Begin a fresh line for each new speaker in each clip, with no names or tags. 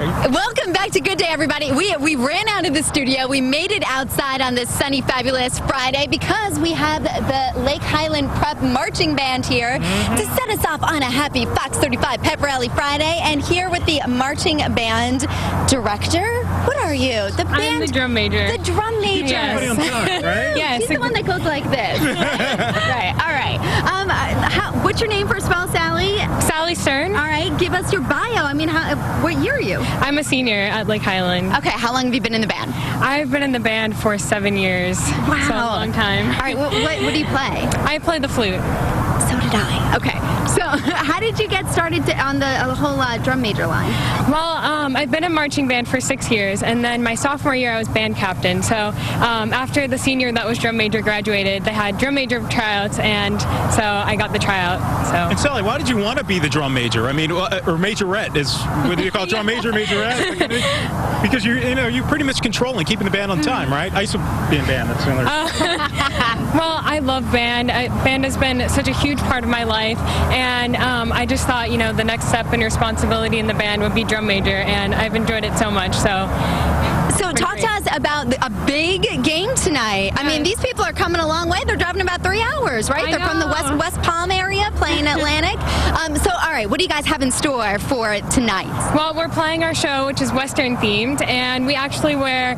Sorry.
Welcome back to Good Day, everybody. We ran out of the studio. We made it outside on this sunny, fabulous Friday because we have the Lake Highland Prep Marching Band here to set us off on a happy Fox 35 Pep Rally Friday. And here with the marching band director. What are you? The band.
I'm the drum major.
The drum major.
Yes.
On time, right?
Yes.
He's the one that goes like this. Right. All right. What's your name first of all, Sally?
Sally Stern.
All right. Give us your bio. I mean, what year are you?
I'm a senior at Lake Highland.
Okay. How long have you been in the band?
I've been in the band for 7 years.
Wow.
So a long time.
All right. What do you play?
I play the flute.
So did I. Okay. So how did you get started on the whole drum major line?
Well, I've been in marching band for 6 years, and then my sophomore year I was band captain. So after the senior that was drum major graduated, they had drum major tryouts, and so I got the tryout.
And
So
Sally, why did you want to be the drum major? I mean, or majorette is what do you call it, drum major, majorette? Because you're pretty much controlling, keeping the band on time, right? I used to be in band. That's similar.
well, I love band. Band has been such a huge part of my life, and I just thought, the next step in responsibility in the band would be drum major, and I've enjoyed it so much.
So talk to us about a big game tonight. I mean, these people are coming a long way. They're driving about 3 hours, right? They're from the West Palm area, playing Atlantic. So, all right, what do you guys have in store for tonight?
Well, we're playing our show, which is Western themed, and we actually wear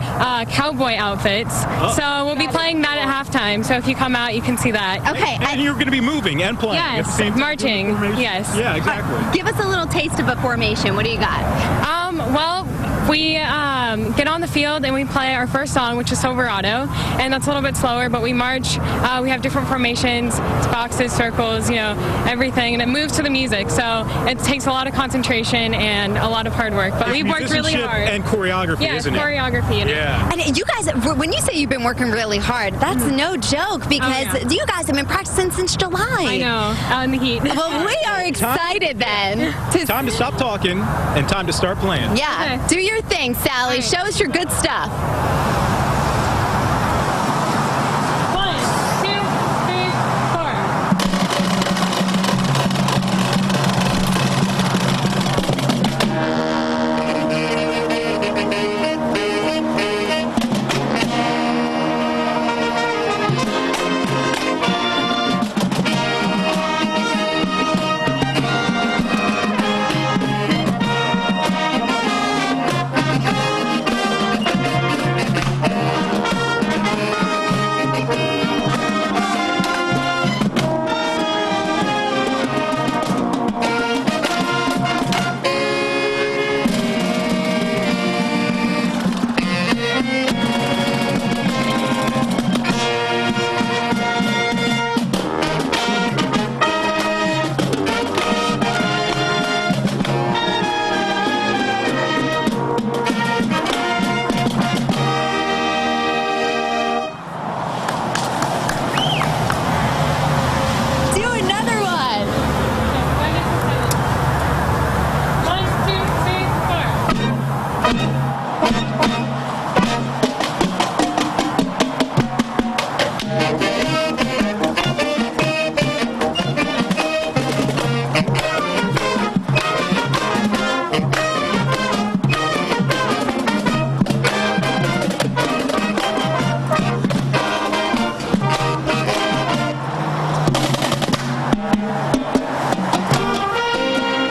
cowboy outfits. So we'll be playing that at halftime. So if you come out, you can see that.
Okay.
And you're going to be moving and playing at the
Yes,
same time.
marching. Yes.
Yeah, exactly.
Give us a little taste of a formation. What do you got?
Well, we get on the field and we play our first song, which is Silverado, and that's a little bit slower, but we march. We have different formations, boxes, circles, everything, and it moves to the music. So it takes a lot of concentration and a lot of hard work, but we've worked really
Musicianship
hard.
and choreography, isn't it?
Choreography.
Yeah.
And you guys, when you say you've been working really hard, that's no joke because you guys have been practicing since July.
I know, out in the heat.
Well, we are excited then.
Time to stop talking and time to start playing.
Yeah, do your thing, Sally.
Right.
Show us your good stuff.